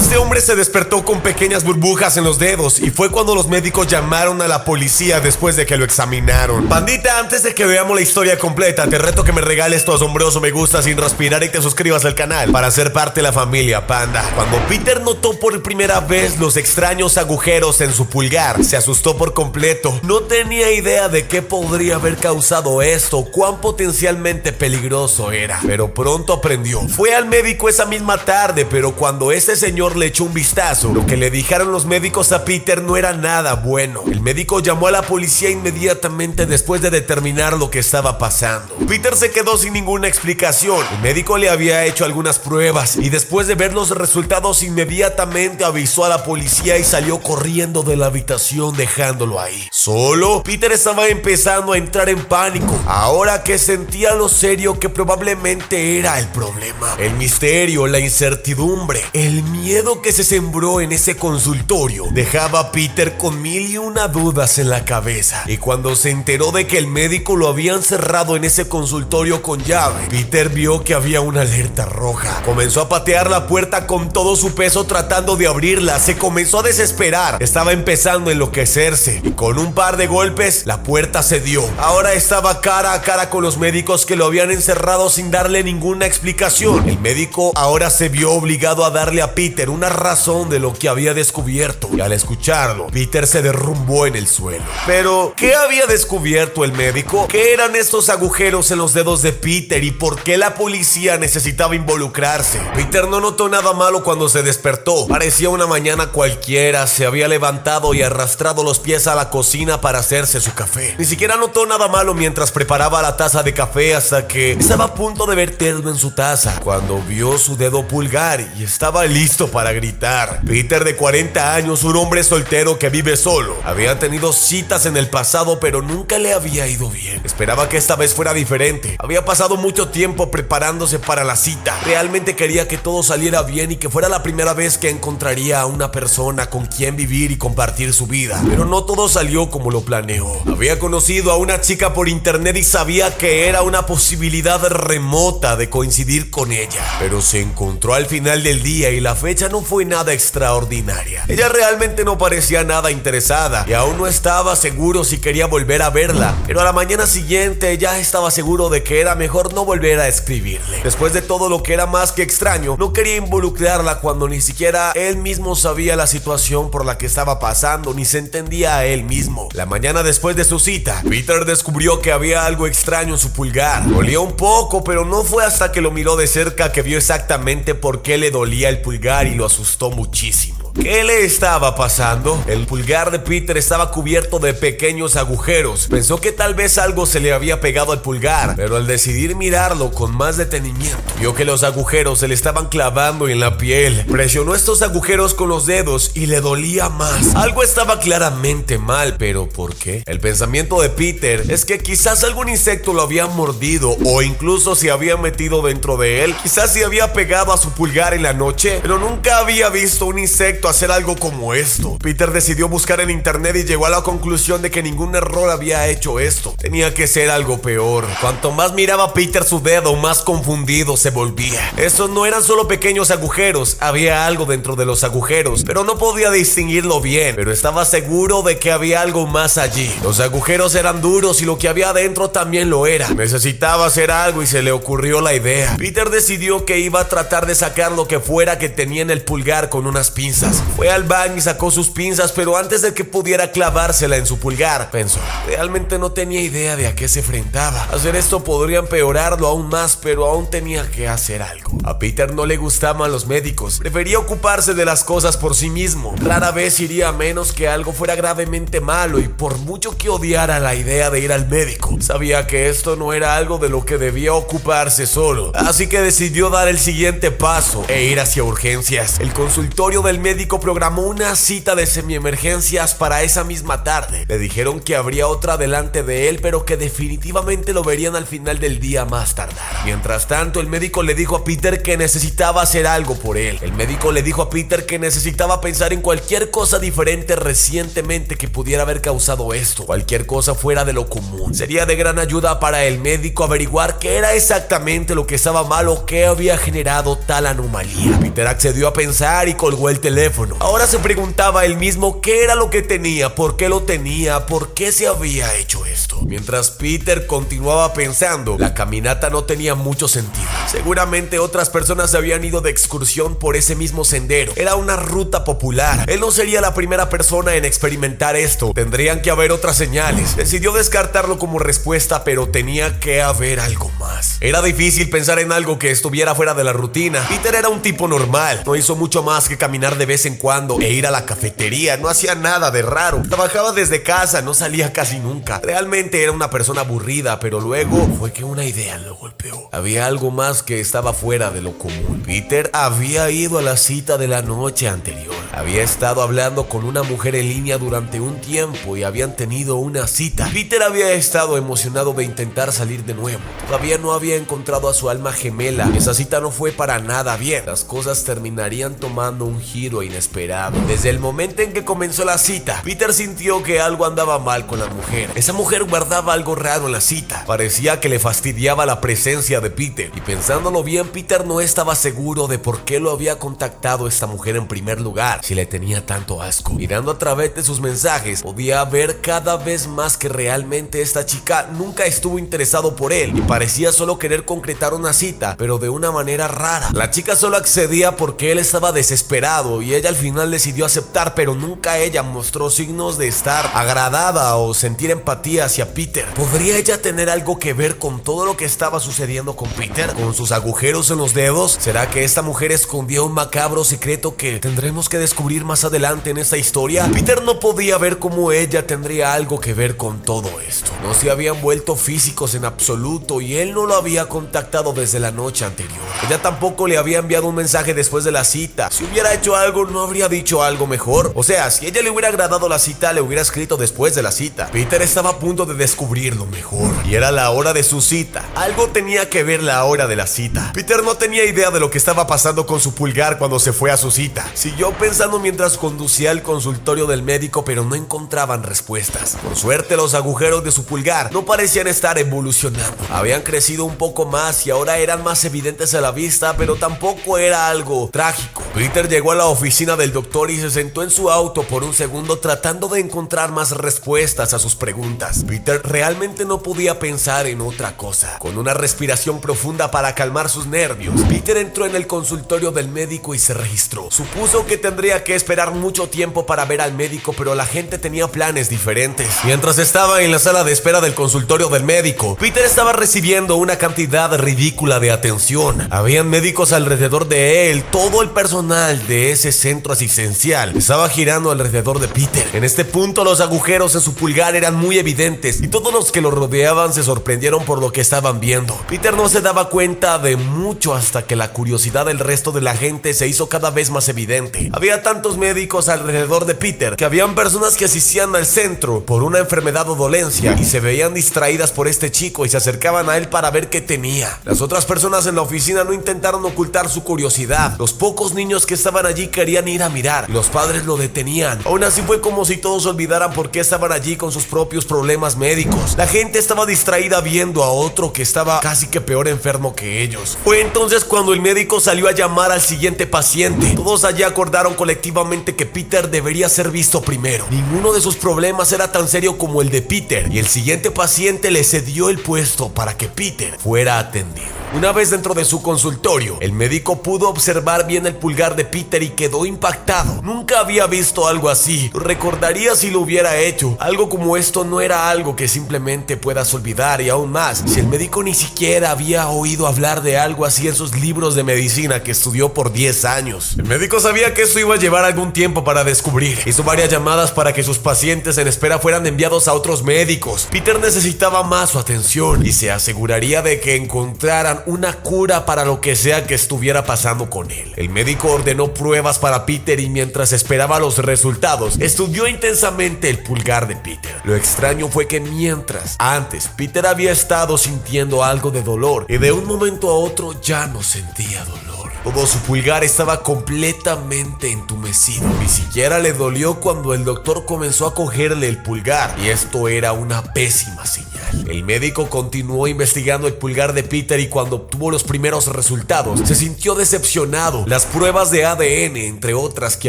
Este hombre se despertó con pequeñas burbujas en los dedos y fue cuando los médicos llamaron a la policía después de que lo examinaron. Pandita, antes de que veamos la historia completa, te reto que me regales tu asombroso me gusta sin respirar y te suscribas al canal para ser parte de la familia Panda. Cuando Peter notó por primera vez los extraños agujeros en su pulgar, se asustó por completo. No tenía idea de qué podría haber causado esto, cuán potencialmente peligroso era, pero pronto aprendió. Fue al médico esa misma tarde, pero cuando este señor le echó un vistazo, lo que le dijeron los médicos a Peter no era nada bueno. El médico llamó a la policía inmediatamente después de determinar lo que estaba pasando. Peter se quedó sin ninguna explicación. El médico le había hecho algunas pruebas y después de ver los resultados inmediatamente avisó a la policía y salió corriendo de la habitación dejándolo ahí. Solo, Peter estaba empezando a entrar en pánico, ahora que sentía lo serio que probablemente era el problema. El misterio, la incertidumbre, el miedo que se sembró en ese consultorio dejaba a Peter con mil y una dudas en la cabeza. Y cuando se enteró de que el médico lo había encerrado en ese consultorio con llave, Peter vio que había una alerta roja. Comenzó a patear la puerta con todo su peso tratando de abrirla. Se comenzó a desesperar. Estaba empezando a enloquecerse y con un par de golpes la puerta cedió. Ahora estaba cara a cara con los médicos que lo habían encerrado sin darle ninguna explicación. El médico ahora se vio obligado a darle a Peter una razón de lo que había descubierto y al escucharlo, Peter se derrumbó en el suelo. Pero, ¿qué había descubierto el médico? ¿Qué eran estos agujeros en los dedos de Peter y por qué la policía necesitaba involucrarse? Peter no notó nada malo cuando se despertó. Parecía una mañana cualquiera. Se había levantado y arrastrado los pies a la cocina para hacerse su café. Ni siquiera notó nada malo mientras preparaba la taza de café hasta que estaba a punto de verterlo en su taza cuando vio su dedo pulgar y estaba listo para gritar. Peter, de 40 años, un hombre soltero que vive solo, había tenido citas en el pasado pero nunca le había ido bien. Esperaba que esta vez fuera diferente. Había pasado mucho tiempo preparándose para la cita. Realmente quería que todo saliera bien y que fuera la primera vez que encontraría a una persona con quien vivir y compartir su vida. Pero no todo salió como lo planeó. Había conocido a una chica por internet y sabía que era una posibilidad remota de coincidir con ella. Pero se encontró al final del día y la fecha no fue nada extraordinaria. Ella realmente no parecía nada interesada y aún no estaba seguro si quería volver a verla. Pero a la mañana siguiente ya estaba seguro de que era mejor no volver a escribirle. Después de todo lo que era más que extraño, no quería involucrarla cuando ni siquiera él mismo sabía la situación por la que estaba pasando, ni se entendía a él mismo. La mañana después de su cita, Peter descubrió que había algo extraño en su pulgar. Dolía un poco, pero no fue hasta que lo miró de cerca que vio exactamente por qué le dolía el pulgar y lo asustó muchísimo. ¿Qué le estaba pasando? El pulgar de Peter estaba cubierto de pequeños agujeros. Pensó que tal vez algo se le había pegado al pulgar, pero al decidir mirarlo con más detenimiento, vio que los agujeros se le estaban clavando en la piel. Presionó estos agujeros con los dedos y le dolía más. Algo estaba claramente mal, pero ¿por qué? El pensamiento de Peter es que quizás algún insecto lo había mordido o incluso se había metido dentro de él. Quizás se había pegado a su pulgar en la noche, pero nunca había visto un insecto hacer algo como esto. Peter decidió buscar en internet y llegó a la conclusión de que ningún error había hecho esto. Tenía que ser algo peor. Cuanto más miraba Peter su dedo, más confundido se volvía. Estos no eran solo pequeños agujeros, había algo dentro de los agujeros, pero no podía distinguirlo bien. Pero estaba seguro de que había algo más allí. Los agujeros eran duros y lo que había adentro también lo era. Necesitaba hacer algo y se le ocurrió la idea. Peter decidió que iba a tratar de sacar lo que fuera que tenía en el pulgar con unas pinzas. Fue al baño y sacó sus pinzas, pero antes de que pudiera clavársela en su pulgar, pensó, realmente no tenía idea de a qué se enfrentaba. Hacer esto podría empeorarlo aún más, pero aún tenía que hacer algo. A Peter no le gustaban los médicos, prefería ocuparse de las cosas por sí mismo. Rara vez iría a menos que algo fuera gravemente malo y por mucho que odiara la idea de ir al médico, sabía que esto no era algo de lo que debía ocuparse solo. Así que decidió dar el siguiente paso e ir hacia urgencias. El consultorio del médico médico programó una cita de semiemergencias para esa misma tarde. Le dijeron que habría otra delante de él, pero que definitivamente lo verían al final del día más tardar. Mientras tanto, el médico le dijo a Peter que necesitaba hacer algo por él. El médico le dijo a Peter que necesitaba pensar en cualquier cosa diferente recientemente que pudiera haber causado esto. Cualquier cosa fuera de lo común. Sería de gran ayuda para el médico averiguar qué era exactamente lo que estaba mal o qué había generado tal anomalía. Peter accedió a pensar y colgó el teléfono. Ahora se preguntaba él mismo qué era lo que tenía, por qué lo tenía, por qué se había hecho esto. Mientras Peter continuaba pensando, la caminata no tenía mucho sentido. Seguramente otras personas se habían ido de excursión por ese mismo sendero. Era una ruta popular. Él no sería la primera persona en experimentar esto. Tendrían que haber otras señales. Decidió descartarlo como respuesta, pero tenía que haber algo más. Era difícil pensar en algo que estuviera fuera de la rutina. Peter era un tipo normal. No hizo mucho más que caminar de vez en cuando e ir a la cafetería. No hacía nada de raro. Trabajaba desde casa, no salía casi nunca. Realmente era una persona aburrida, pero luego fue que una idea lo golpeó. Había algo más que estaba fuera de lo común. Peter había ido a la cita de la noche anterior. Había estado hablando con una mujer en línea durante un tiempo y habían tenido una cita. Peter había estado emocionado de intentar salir de nuevo. Todavía no había encontrado a su alma gemela. Esa cita no fue para nada bien. Las cosas terminarían tomando un giro inesperado. Desde el momento en que comenzó la cita, Peter sintió que algo andaba mal con la mujer. Esa mujer guardaba algo raro en la cita. Parecía que le fastidiaba la presencia de Peter. Y pensándolo bien, Peter no estaba seguro de por qué lo había contactado esta mujer en primer lugar, si le tenía tanto asco. Mirando a través de sus mensajes, podía ver cada vez más que realmente esta chica nunca estuvo interesado por él y parecía solo querer concretar una cita, pero de una manera rara. La chica solo accedía porque él estaba desesperado y ella al final decidió aceptar, pero nunca ella mostró signos de estar agradada o sentir empatía hacia Peter. ¿Podría ella tener algo que ver con todo lo que estaba sucediendo con Peter? ¿Con sus agujeros en los dedos? ¿Será que esta mujer escondía un macabro secreto que tendremos que descubrir más adelante en esta historia? Peter no podía ver cómo ella tendría algo que ver con todo esto. No se habían vuelto físicos en absoluto y él no lo había contactado desde la noche anterior. Ella tampoco le había enviado un mensaje después de la cita. Si hubiera hecho algo, ¿no habría dicho algo mejor? O sea, si ella le hubiera agradado la cita, le hubiera escrito después de la cita. Peter estaba a punto de descubrirlo mejor y era la hora de su cita. Algo tenía que ver la hora de la cita. Peter no tenía idea de lo que estaba pasando con su pulgar cuando se fue a su cita. Siguió pensando mientras conducía al consultorio del médico, pero no encontraban respuestas. Por suerte, los agujeros de su pulgar no parecían estar evolucionando. Habían crecido un poco más y ahora eran más evidentes a la vista, pero tampoco era algo trágico. Peter llegó a la oficina del doctor y se sentó en su auto por un segundo tratando de encontrar más respuestas a sus preguntas. Peter realmente no podía pensar en otra cosa. Con una respiración profunda para calmar sus nervios, Peter entró en el consultorio del médico y se registró. Supuso que tendría que esperar mucho tiempo para ver al médico, pero la gente tenía planes diferentes. Mientras estaba en la sala de espera del consultorio del médico, Peter estaba recibiendo una cantidad ridícula de atención. Habían médicos alrededor de él. Todo el personal de ese centro asistencial estaba girando alrededor de Peter. En este punto, los agujeros en su pulgar eran muy evidentes y todos los que lo rodeaban se sorprendieron por lo que estaban viendo. Peter no se daba cuenta de mucho hasta que la curiosidad del resto de la gente se hizo cada vez más evidente. Había tantos médicos alrededor de Peter que habían personas que asistían al centro por una enfermedad o dolencia y se veían distraídas por este chico y se acercaban a él para ver qué tenía. Las otras personas en la oficina no intentaron ocultar su curiosidad. Los pocos niños que estaban allí querían ir a mirar. Los padres lo detenían. Aún así fue como si todos olvidaran por qué estaban allí con sus propios problemas médicos. La gente estaba distraída viendo a otro que estaba casi que peor enfermo que ellos. Fue entonces cuando el médico salió a llamar al siguiente paciente. Todos allí acordaron colectivamente que Peter debería ser visto primero. Ninguno de sus problemas era tan serio como el de Peter y el siguiente paciente le cedió el puesto para que Peter fuera atendido. Una vez dentro de su consultorio, el médico pudo observar bien el pulgar de Peter y quedó impactado. Nunca había visto algo así. Lo recordaría si lo hubiera hecho. Algo como esto no era algo que simplemente puedas olvidar, y aún más, si el médico ni siquiera había oído hablar de algo así en sus libros de medicina que estudió por 10 años. El médico sabía que esto iba a llevar algún tiempo para descubrir. Hizo varias llamadas para que sus pacientes en espera fueran enviados a otros médicos. Peter necesitaba más su atención y se aseguraría de que encontraran una cura para lo que sea que estuviera pasando con él. El médico ordenó pruebas para Peter y mientras esperaba los resultados, estudió intensamente el pulgar de Peter. Lo extraño fue que mientras antes Peter había estado sintiendo algo de dolor y de un momento a otro ya no sentía dolor. Todo su pulgar estaba completamente entumecido. Ni siquiera le dolió cuando el doctor comenzó a cogerle el pulgar, y esto era una pésima señal. El médico continuó investigando el pulgar de Peter y cuando obtuvo los primeros resultados, se sintió decepcionado. Las pruebas de ADN, entre otras que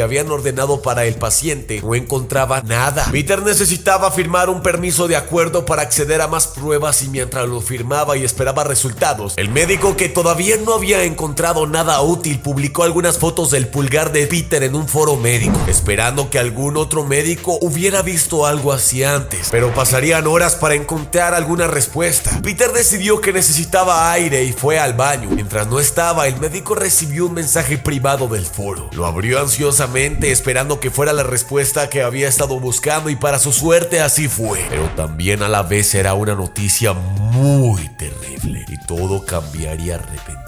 habían ordenado para el paciente, no encontraban nada. Peter necesitaba firmar un permiso de acuerdo para acceder a más pruebas y mientras lo firmaba y esperaba resultados, el médico, que todavía no había encontrado nada útil, publicó algunas fotos del pulgar de Peter en un foro médico, esperando que algún otro médico hubiera visto algo así antes, pero pasarían horas para encontrar alguna respuesta. Peter decidió que necesitaba aire y fue al baño. Mientras no estaba, el médico recibió un mensaje privado del foro. Lo abrió ansiosamente, esperando que fuera la respuesta que había estado buscando, y para su suerte así fue. Pero también a la vez era una noticia muy terrible y todo cambiaría repentinamente.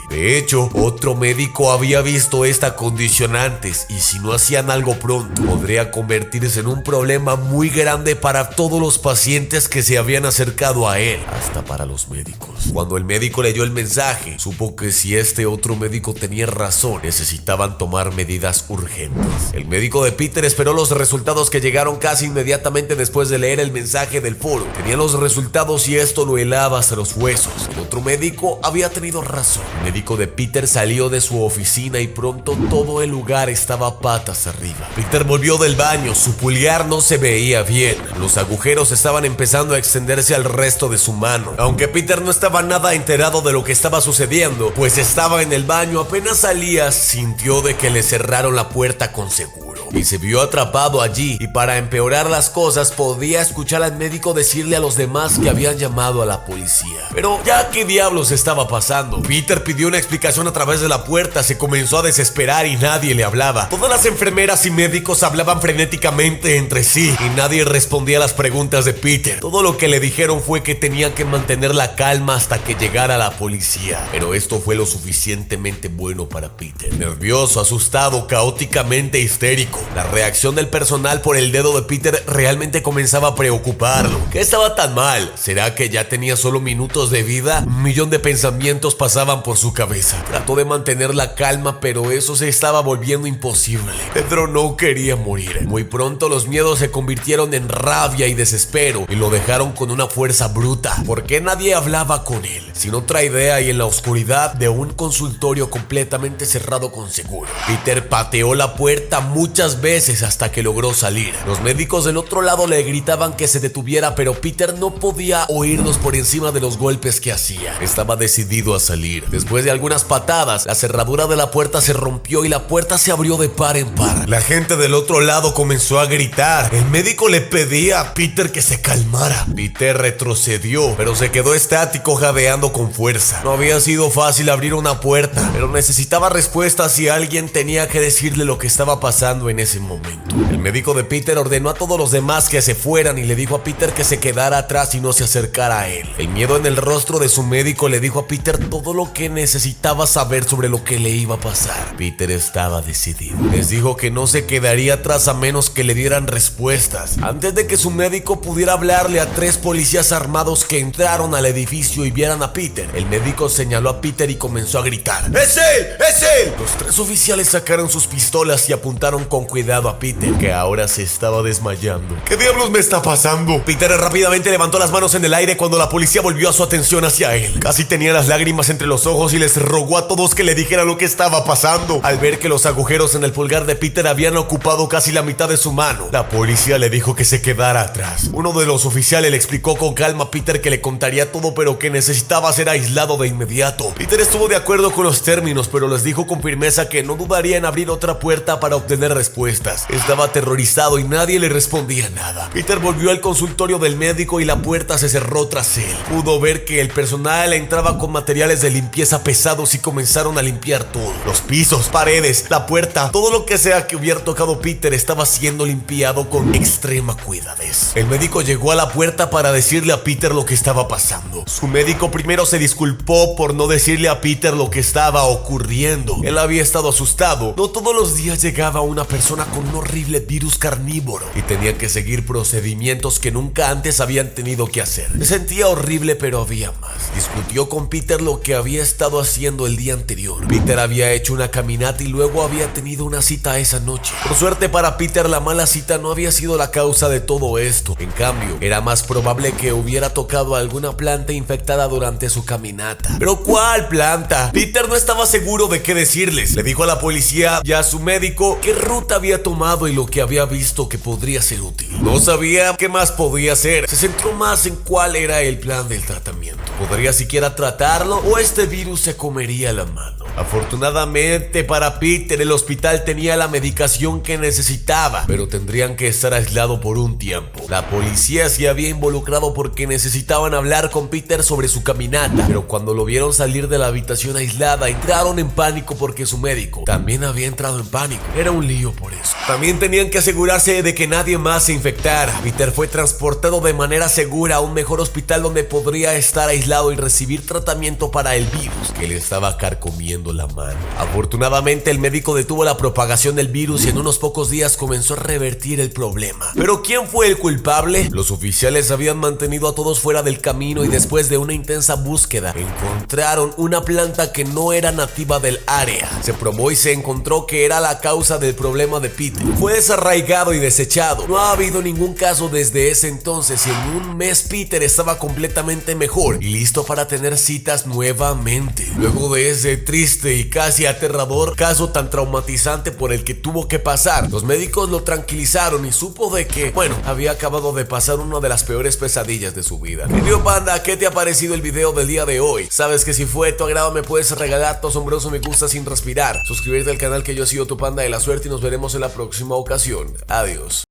De hecho, otro médico había visto esta condición antes y si no hacían algo pronto, podría convertirse en un problema muy grande para todos los pacientes que se habían acercado a él, hasta para los médicos. Cuando el médico leyó el mensaje, supo que si este otro médico tenía razón, necesitaban tomar medidas urgentes. El médico de Peter esperó los resultados que llegaron casi inmediatamente después de leer el mensaje del foro. Tenía los resultados y esto lo helaba hasta los huesos. El otro médico había tenido razón. El médico de Peter salió de su oficina y pronto todo el lugar estaba patas arriba. Peter volvió del baño, su pulgar no se veía bien. Los agujeros estaban empezando a extenderse al resto de su mano. Aunque Peter no estaba nada enterado de lo que estaba sucediendo, pues estaba en el baño, apenas salía, sintió de que le cerraron la puerta con seguro. Y se vio atrapado allí, y para empeorar las cosas podía escuchar al médico decirle a los demás que habían llamado a la policía. Pero ya qué diablos estaba pasando. Peter pidió una explicación a través de la puerta, se comenzó a desesperar y nadie le hablaba. Todas las enfermeras y médicos hablaban frenéticamente entre sí y nadie respondía a las preguntas de Peter. Todo lo que le dijeron fue que tenía que mantener la calma hasta que llegara la policía. Pero esto fue lo suficientemente bueno para Peter. Nervioso, asustado, caóticamente histérico. La reacción del personal por el dedo de Peter realmente comenzaba a preocuparlo. ¿Qué estaba tan mal? ¿Será que ya tenía solo minutos de vida? Un millón de pensamientos pasaban por su cabeza. Trató de mantener la calma, pero eso se estaba volviendo imposible. Pedro no quería morir. Muy pronto los miedos se convirtieron en rabia y desespero y lo dejaron con una fuerza bruta. ¿Por qué nadie hablaba con él? Sin otra idea y en la oscuridad de un consultorio completamente cerrado con seguro, Peter pateó la puerta muchas veces hasta que logró salir. Los médicos del otro lado le gritaban que se detuviera, pero Peter no podía oírlos por encima de los golpes que hacía. Estaba decidido a salir. Después de algunas patadas, la cerradura de la puerta se rompió y la puerta se abrió de par en par. La gente del otro lado comenzó a gritar. El médico le pedía a Peter que se calmara. Peter retrocedió, pero se quedó estático, jadeando con fuerza. No había sido fácil abrir una puerta, pero necesitaba respuestas y alguien tenía que decirle lo que estaba pasando en ese momento. El médico de Peter ordenó a todos los demás que se fueran y le dijo a Peter que se quedara atrás y no se acercara a él. El miedo en el rostro de su médico le dijo a Peter todo lo que necesitaba saber sobre lo que le iba a pasar. Peter estaba decidido. Les dijo que no se quedaría atrás a menos que le dieran respuestas. Antes de que su médico pudiera hablarle a 3 policías armados que entraron al edificio y vieran a Peter, el médico señaló a Peter y comenzó a gritar: ¡Es él! ¡Es él! Los 3 oficiales sacaron sus pistolas y apuntaron con cuidado a Peter, que ahora se estaba desmayando. ¿Qué diablos me está pasando? Peter rápidamente levantó las manos en el aire cuando la policía volvió a su atención hacia él. Casi tenía las lágrimas entre los ojos y les rogó a todos que le dijeran lo que estaba pasando. Al ver que los agujeros en el pulgar de Peter habían ocupado casi la mitad de su mano, la policía le dijo que se quedara atrás. Uno de los oficiales le explicó con calma a Peter que le contaría todo, pero que necesitaba ser aislado de inmediato. Peter estuvo de acuerdo con los términos, pero les dijo con firmeza que no dudaría en abrir otra puerta para obtener respuestas. respuestas. Estaba aterrorizado y nadie le respondía nada. Peter volvió al consultorio del médico y la puerta se cerró tras él. Pudo ver que el personal entraba con materiales de limpieza pesados y comenzaron a limpiar todo. Los pisos, paredes, la puerta, todo lo que sea que hubiera tocado Peter estaba siendo limpiado con extrema cuidadez. El médico llegó a la puerta para decirle a Peter lo que estaba pasando. Su médico primero se disculpó por no decirle a Peter lo que estaba ocurriendo. Él había estado asustado. No todos los días llegaba una persona con un horrible virus carnívoro y tenía que seguir procedimientos que nunca antes habían tenido que hacer. Se sentía horrible, pero había más. Discutió con Peter lo que había estado haciendo el día anterior. Peter había hecho una caminata y luego había tenido una cita esa noche. Por suerte para Peter, la mala cita no había sido la causa de todo esto. En cambio, era más probable que hubiera tocado alguna planta infectada durante su caminata. ¿Pero cuál planta? Peter no estaba seguro de qué decirles. Le dijo a la policía y a su médico qué ruta había tomado y lo que había visto que podría ser útil. No sabía qué más podía hacer. Se centró más en cuál era el plan del tratamiento. ¿Podría siquiera tratarlo o este virus se comería la mano? Afortunadamente para Peter, el hospital tenía la medicación que necesitaba, pero tendrían que estar aislados por un tiempo. La policía se había involucrado porque necesitaban hablar con Peter sobre su caminata, pero cuando lo vieron salir de la habitación aislada, entraron en pánico porque su médico también había entrado en pánico. Era un lío por eso. También tenían que asegurarse de que nadie más se infectara. Peter fue transportado de manera segura a un mejor hospital donde podría estar aislado y recibir tratamiento para el virus que le estaba carcomiendo la mano. Afortunadamente, el médico detuvo la propagación del virus y en unos pocos días comenzó a revertir el problema. ¿Pero quién fue el culpable? Los oficiales habían mantenido a todos fuera del camino y después de una intensa búsqueda encontraron una planta que no era nativa del área. Se probó y se encontró que era la causa del problema de Peter. Fue desarraigado y desechado. No ha habido ningún caso desde ese entonces y en un mes Peter estaba completamente mejor y listo para tener citas nuevamente. Luego de ese triste y casi aterrador caso tan traumatizante por el que tuvo que pasar, los médicos lo tranquilizaron y supo de que, había acabado de pasar una de las peores pesadillas de su vida. Querido panda, ¿qué te ha parecido el video del día de hoy? Sabes que si fue de tu agrado me puedes regalar tu asombroso me gusta sin respirar, suscribirte al canal que yo he sido tu panda de la suerte y nos veremos en la próxima ocasión. Adiós.